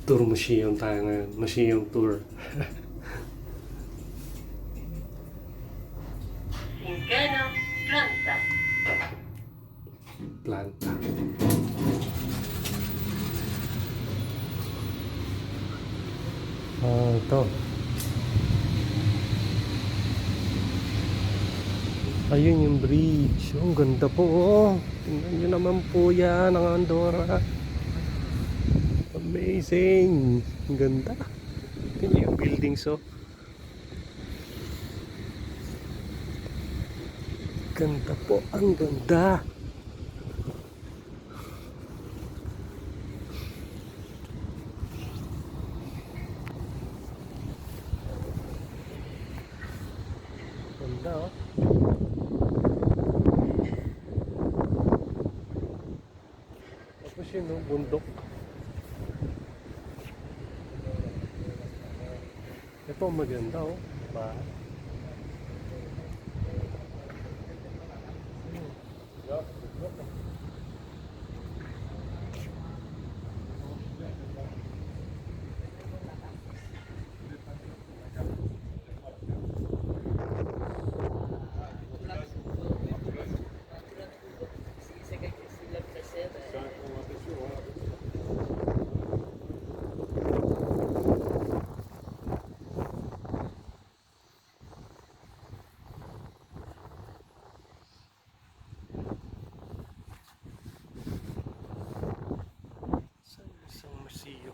Tour museum tayo ngayon. Museum tour. Ingano, planta. Planta. Ito. Ayun yung bridge. Oh, ang ganda po. Oh. Tingnan nyo naman po yan ang Andorra. Amazing. Ang ganda. Tingnan yung buildings oh. Ganda po. Ang ganda. Ganda oh. Tapos yun oh, bundok. Ito maganda oh. Bahay. Isang museum.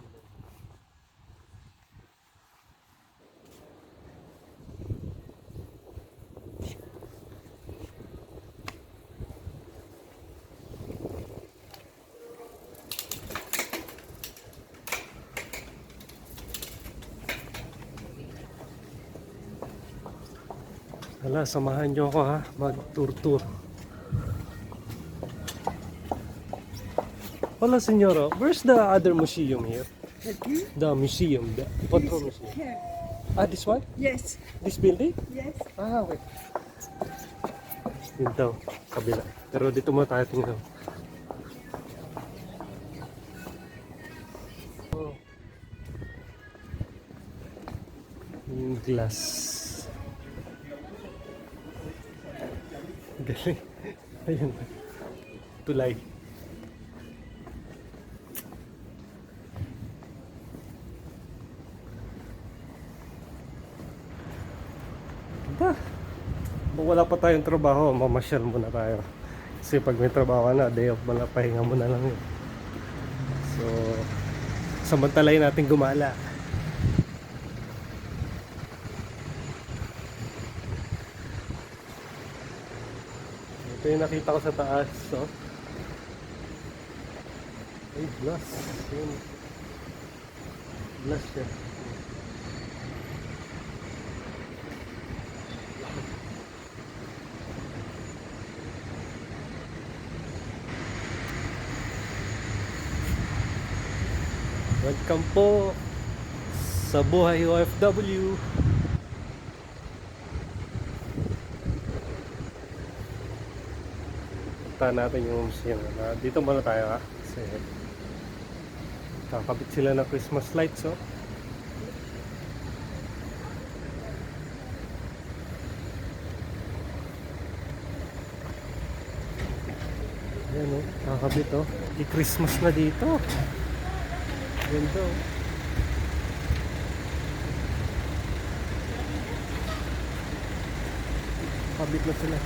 Hala, samahan nyo ako ha, mag-tour-tour. Hola, señora. Where's the other museum here? The museum, the Control Museum. Here. Ah, this one? Yes. This building? Yes. Ah, okay. Yun daw, kabila. Pero dito mo tayo tingnan. Oh. Yung glass. Galing. Ayun. Tulay. Ganda. Wala pa tayong trabaho, mamasyal muna tayo. Kasi pag may trabaho na, day off mo na, pahinga mo na lang yun. So, samantalayin natin gumala. Ito yung nakita ko sa taas, so. Ay, glass. Yun. Glass siya. Welcome po sa buhay OFW. Punta natin yung museum. Dito muna tayo ha. Kasi kakabit sila ng Christmas lights oh. Ayan oh, kakabit oh. I-Christmas na dito. Ganda oh. Kabit na sila.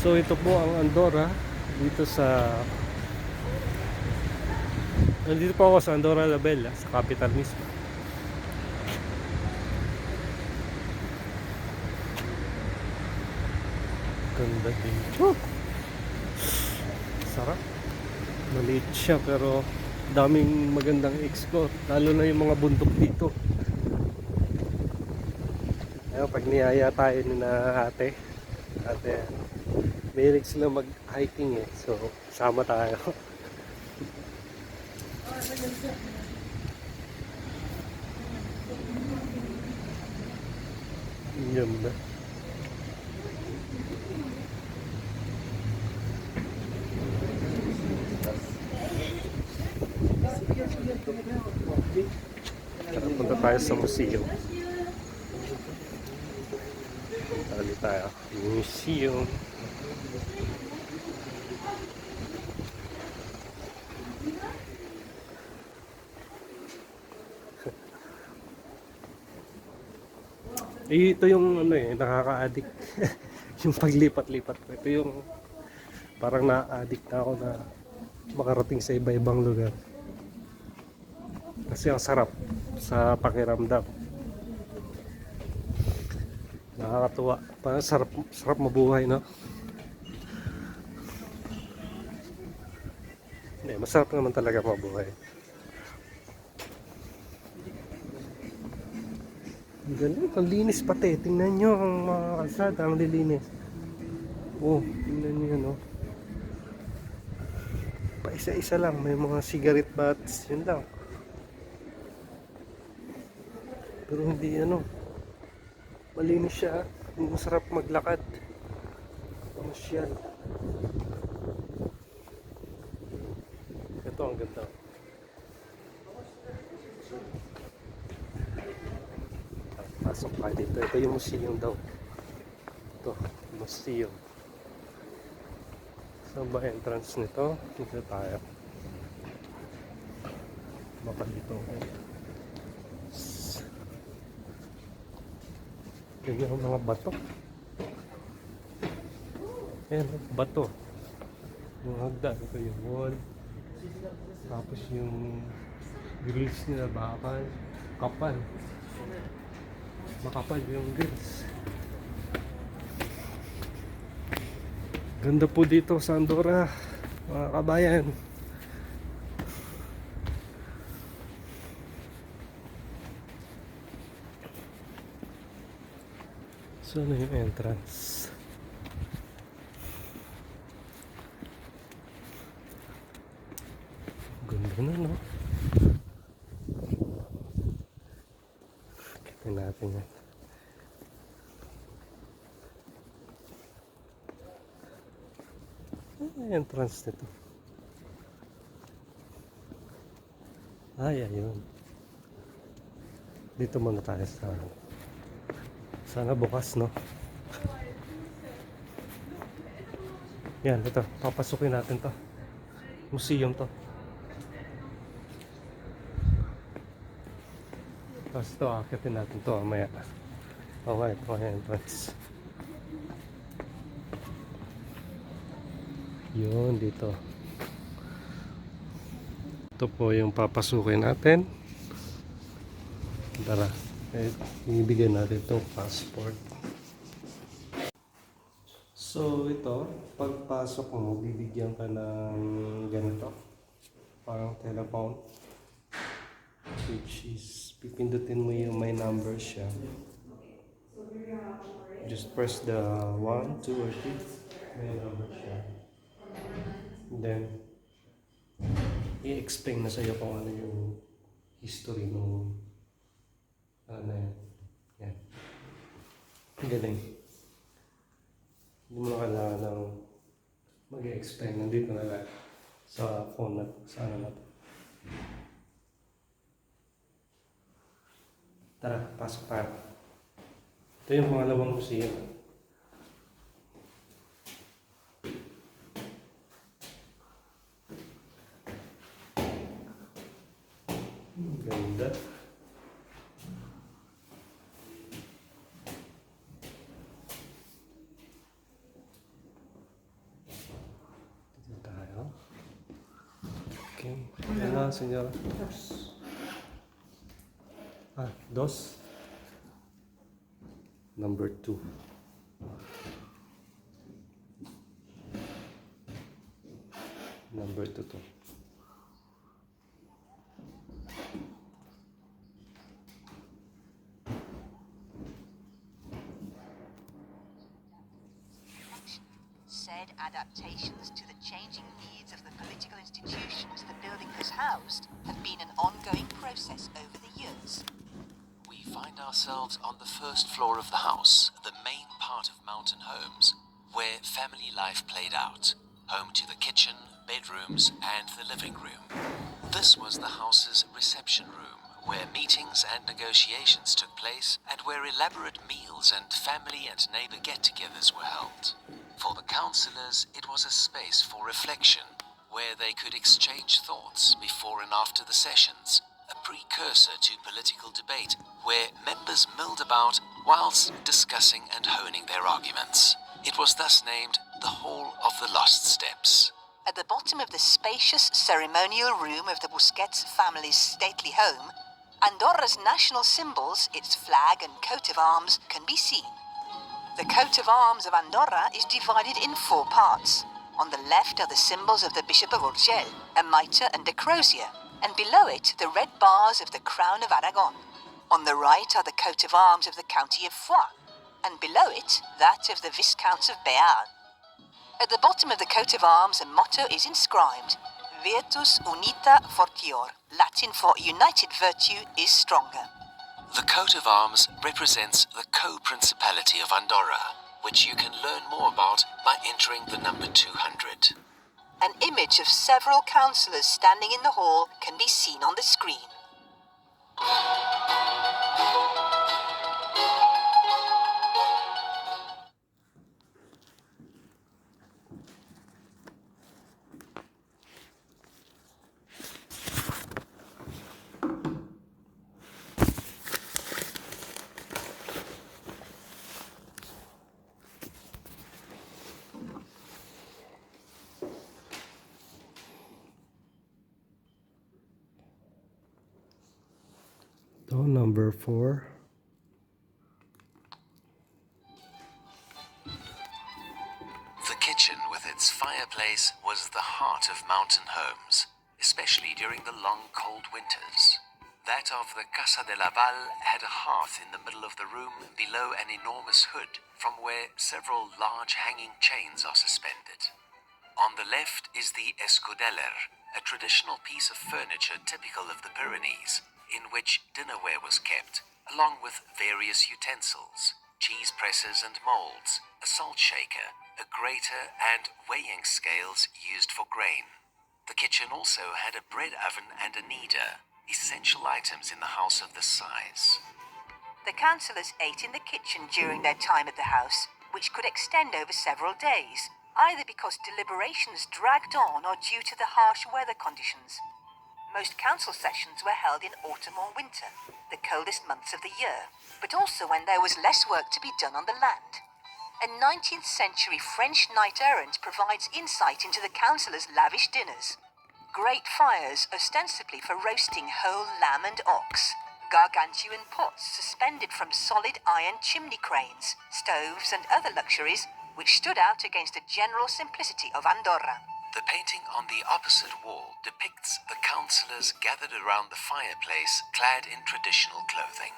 So ito po ang Andorra dito sa nandito po ako sa Andorra la Vella, sa capital mismo. Ganda dito. Sarap. Maliit siya pero daming magandang explore, lalo na yung mga bundok dito. Ayun, pag niyaya tayo ni na ate, mahilig sila mag-hiking eh. So, sama tayo. Yun na. Tara, punta tayo sa museum. Tali tayo. Museum. Ito yung ano nakaka-addict. Yung paglipat-lipat ko. Ito yung parang na-addict na ako na makarating sa iba-ibang lugar. Kasi ang sarap sa pakiramdam. Nakakatuwa. Parang sarap mabuhay, no? Hindi, masarap naman talaga mabuhay. Ang galing, ang linis pati. Tingnan nyo ang mga kalsada, ang lilinis. Oh, tingnan nyo yan, oh. Pa isa-isa lang, may mga cigarette butts, yun lang. Pero hindi malinis siya. Masarap maglakad. Masyal. Ito ang ganda. Pasok ka dito. Ito yung museum daw. Ito, museum. Saan ba entrance nito? Dito tayo. Baka dito. Yan yung mga bato. Ayan, bato. Yung hagdan. Ito yung wall. Tapos yung grills nila bakal. Kapal. Makapal yung grills. Ganda po dito sa Andorra, mga kabayan. So, ano yung entrance? Ganda na, no? Kita natin yan. Entrance nito. Ay, ayun. Dito muna tayo sa sana bukas, no? Yan, ito. Papasukin natin to. Museum to. Tapos ito, akitin natin to mamaya. Okay, ito ang entrance. Yun, dito. Ito po yung papasukin natin. Tara, ibigay natin itong passport. So, ito, pagpasok mo, bibigyan ka ng ganito. Parang telephone. Which is, pipindutin mo yung may number siya. Just press the 1, 2, or 3. May number siya. Then, i-explain na sa'yo kung ano yung history ng ano na yan. Yan. Galing. Hindi mo na kailangan ng mag-i-explain. Nandito na lang sa phone na sa ano na to. Tara, pasok tayo. Ito yung pangalawang museum. Ganda. Dito tayo. Okay. Yan, senyora. Dos. Number 2. Number 2 to. Said adaptations to the changing needs of the political institutions the building has housed have been an ongoing process over the years. We find ourselves on the first floor of the house, the main part of mountain homes, where family life played out. Home to the kitchen, bedrooms and the living room. This was the house's reception room, where meetings and negotiations took place and where elaborate meals and family and neighbor get-togethers were held. For the councillors, it was a space for reflection, where they could exchange thoughts before and after the sessions, a precursor to political debate, where members milled about whilst discussing and honing their arguments. It was thus named the Hall of the Lost Steps. At the bottom of the spacious ceremonial room of the Busquets family's stately home, Andorra's national symbols, its flag and coat of arms, can be seen. The coat of arms of Andorra is divided in 4 parts. On the left are the symbols of the Bishop of Urgell, a mitre and a crozier, and below it the red bars of the Crown of Aragon. On the right are the coat of arms of the County of Foix, and below it that of the Viscounts of Béarn. At the bottom of the coat of arms a motto is inscribed, Virtus unita fortior, Latin for united virtue is stronger. The coat of arms represents the co-principality of Andorra, which you can learn more about by entering the number 200. An image of several councillors standing in the hall can be seen on the screen. Door number 4. The kitchen with its fireplace was the heart of mountain homes, especially during the long cold winters. That of the Casa de Vall had a hearth in the middle of the room below an enormous hood from where several large hanging chains are suspended. On the left is the escudeller, a traditional piece of furniture typical of the Pyrenees, in which dinnerware was kept, along with various utensils, cheese presses and molds, a salt shaker, a grater, and weighing scales used for grain. The kitchen also had a bread oven and a kneader, essential items in the house of this size. The councillors ate in the kitchen during their time at the house, which could extend over several days, either because deliberations dragged on or due to the harsh weather conditions. Most council sessions were held in autumn or winter, the coldest months of the year, but also when there was less work to be done on the land. A 19th century French knight-errant provides insight into the councillors' lavish dinners. Great fires, ostensibly for roasting whole lamb and ox, gargantuan pots suspended from solid iron chimney cranes, stoves and other luxuries which stood out against the general simplicity of Andorra. The painting on the opposite wall depicts the councillors gathered around the fireplace clad in traditional clothing.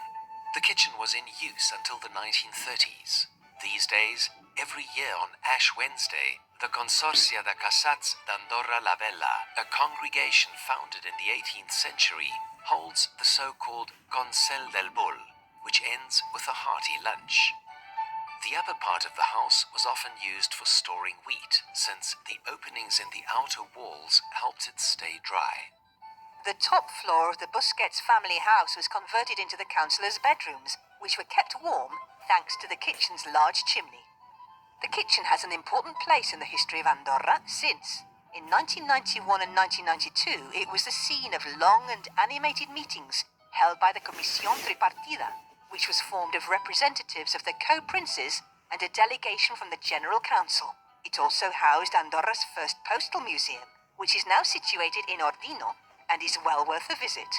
The kitchen was in use until the 1930s. These days, every year on Ash Wednesday, the Consorcia de Casats d'Andorra la Vella, a congregation founded in the 18th century, holds the so-called Consell del Bull, which ends with a hearty lunch. The upper part of the house was often used for storing wheat, since the openings in the outer walls helped it stay dry. The top floor of the Busquets family house was converted into the councillors' bedrooms, which were kept warm thanks to the kitchen's large chimney. The kitchen has an important place in the history of Andorra since, in 1991 and 1992, it was the scene of long and animated meetings held by the Comisión Tripartida, which was formed of representatives of the co-princes and a delegation from the General Council. It also housed Andorra's first postal museum, which is now situated in Ordino and is well worth a visit.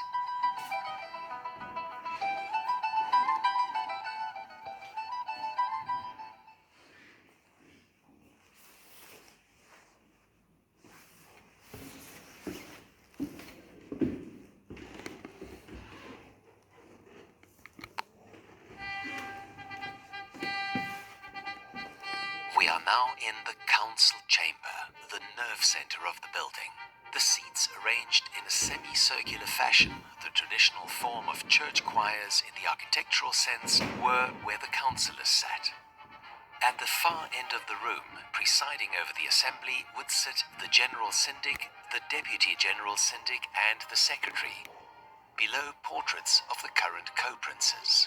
We are now in the council chamber, the nerve center of the building. The seats arranged in a semicircular fashion, the traditional form of church choirs in the architectural sense, were where the councillors sat. At the far end of the room, presiding over the assembly, would sit the General Syndic, the Deputy General Syndic, and the Secretary. Below, portraits of the current co-princes.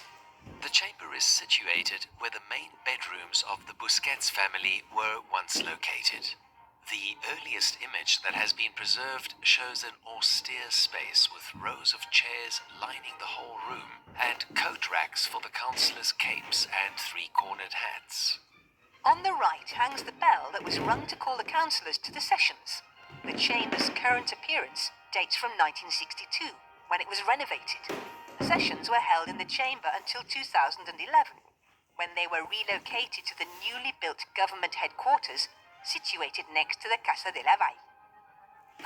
The chamber is situated where the main bedrooms of the Busquets family were once located. The earliest image that has been preserved shows an austere space with rows of chairs lining the whole room and coat racks for the councillors' capes and three-cornered hats. On the right hangs the bell that was rung to call the councillors to the sessions. The chamber's current appearance dates from 1962, when it was renovated. The sessions were held in the chamber until 2011, when they were relocated to the newly built government headquarters situated next to the Casa de la Vall.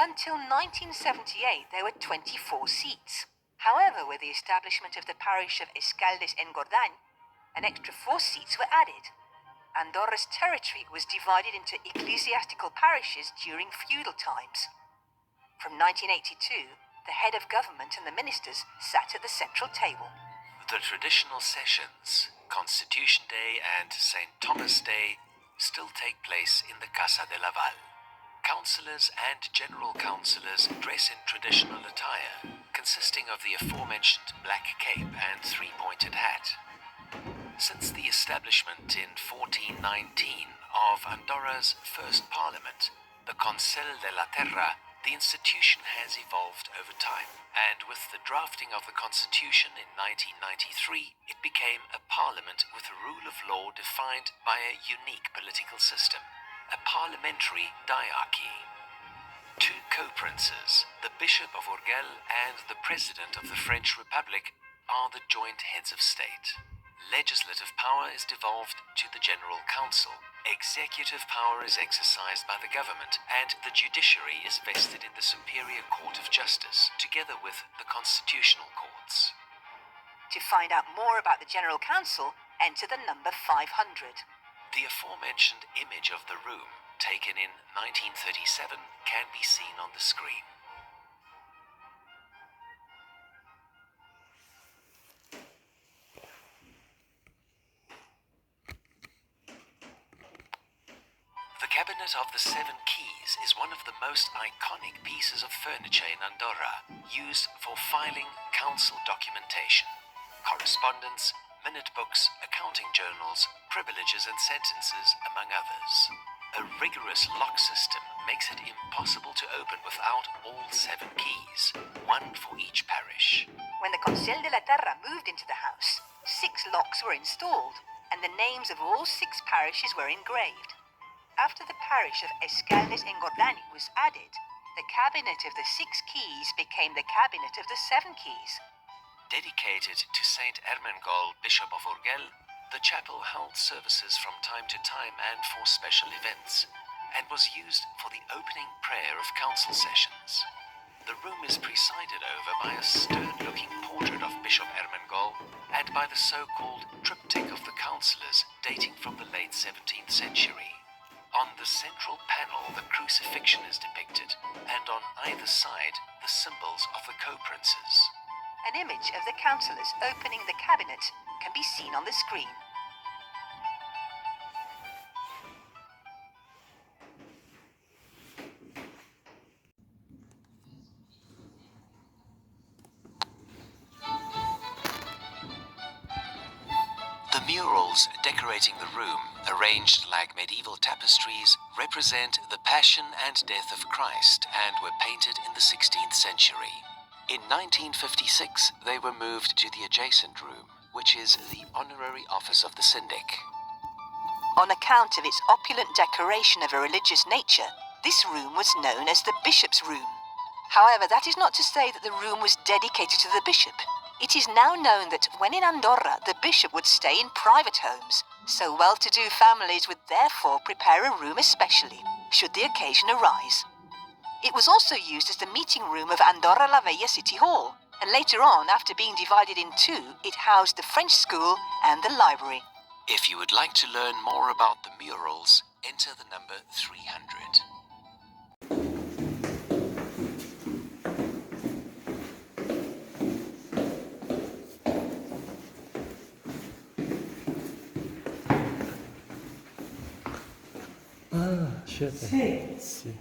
Until 1978, there were 24 seats. However, with the establishment of the parish of Escaldes-Engordany, an extra 4 seats were added. Andorra's territory was divided into ecclesiastical parishes during feudal times. From 1982, the head of government and the ministers sat at the central table. The traditional sessions, Constitution Day and St. Thomas Day, still take place in the Casa de la Vall. Councillors and general councillors dress in traditional attire, consisting of the aforementioned black cape and three-pointed hat. Since the establishment in 1419 of Andorra's first parliament, the Consell de la Terra, the institution has evolved over time, and with the drafting of the constitution in 1993, it became a parliament with a rule of law defined by a unique political system, a parliamentary diarchy. 2 co-princes, the Bishop of Urgell and the President of the French Republic, are the joint heads of state. Legislative power is devolved to the General Council. Executive power is exercised by the government, and the judiciary is vested in the Superior Court of Justice, together with the constitutional courts. To find out more about the General Council, enter the number 500. The aforementioned image of the room, taken in 1937, can be seen on the screen. The Cabinet of the 7 Keys is one of the most iconic pieces of furniture in Andorra, used for filing council documentation, correspondence, minute books, accounting journals, privileges and sentences, among others. A rigorous lock system makes it impossible to open without all 7 keys, one for each parish. When the Consell de la Terra moved into the house, 6 locks were installed, and the names of all 6 parishes were engraved. After the parish of Escaldes-Engordany was added, the cabinet of the 6 keys became the cabinet of the 7 keys. Dedicated to Saint Ermengol, Bishop of Urgell, the chapel held services from time to time and for special events, and was used for the opening prayer of council sessions. The room is presided over by a stern-looking portrait of Bishop Ermengol and by the so-called triptych of the councillors dating from the late 17th century. On the central panel, the crucifixion is depicted, and on either side, the symbols of the co-princes. An image of the councillors opening the cabinet can be seen on the screen. The murals decorating the room, arranged like medieval tapestries, represent the Passion and Death of Christ and were painted in the 16th century. In 1956, they were moved to the adjacent room, which is the honorary office of the syndic. On account of its opulent decoration of a religious nature, this room was known as the Bishop's Room. However, that is not to say that the room was dedicated to the bishop. It is now known that when in Andorra, the bishop would stay in private homes, so well-to-do families would therefore prepare a room especially, should the occasion arise. It was also used as the meeting room of Andorra la Vella City Hall, and later on, after being divided in 2, it housed the French school and the library. If you would like to learn more about the murals, enter the number 300. Ah, shit. Sì.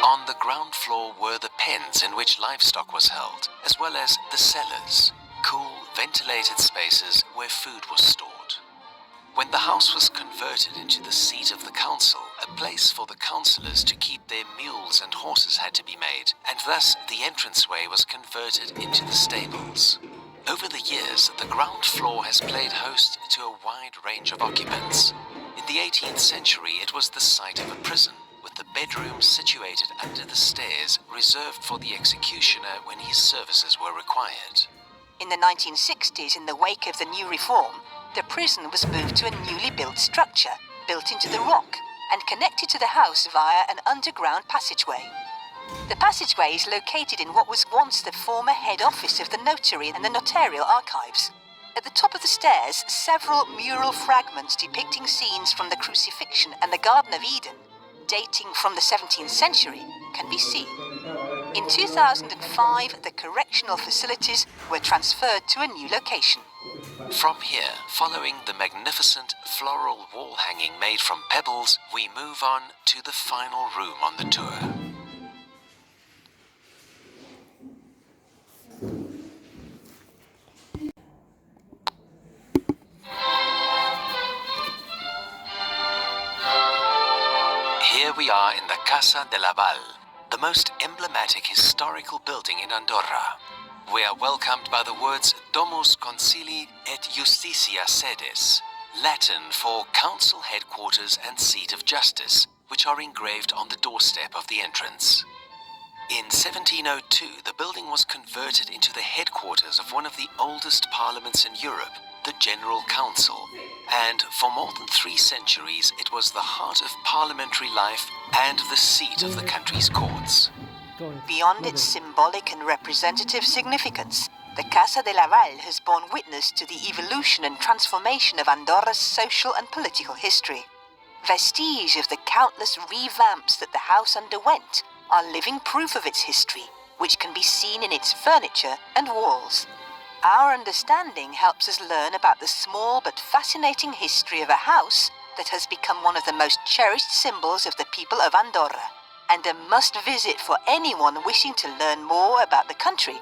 On the ground floor were the pens in which livestock was held, as well as the cellars, cool, ventilated spaces where food was stored. When the house was converted into the seat of the council, a place for the councillors to keep their mules and horses had to be made, and thus the entranceway was converted into the stables. Over the years, the ground floor has played host to a wide range of occupants. In the 18th century, it was the site of a prison, with the bedrooms situated under the stairs reserved for the executioner when his services were required. In the 1960s, in the wake of the new reform, the prison was moved to a newly built structure, built into the rock, and connected to the house via an underground passageway. The passageway is located in what was once the former head office of the notary and the notarial archives. At the top of the stairs, several mural fragments depicting scenes from the Crucifixion and the Garden of Eden, dating from the 17th century, can be seen. In 2005, the correctional facilities were transferred to a new location. From here, following the magnificent floral wall hanging made from pebbles, we move on to the final room on the tour. Here we are in the Casa de Vall, the most emblematic historical building in Andorra. We are welcomed by the words Domus Concili et Justitia Sedes, Latin for Council Headquarters and Seat of Justice, which are engraved on the doorstep of the entrance. In 1702, the building was converted into the headquarters of one of the oldest parliaments in Europe, the General Council, and for more than 3 centuries it was the heart of parliamentary life and the seat of the country's courts. Beyond its symbolic and representative significance, the Casa de Vall has borne witness to the evolution and transformation of Andorra's social and political history. Vestige of the countless revamps that the house underwent are living proof of its history, which can be seen in its furniture and walls. Our understanding helps us learn about the small but fascinating history of a house that has become one of the most cherished symbols of the people of Andorra, and a must-visit for anyone wishing to learn more about the country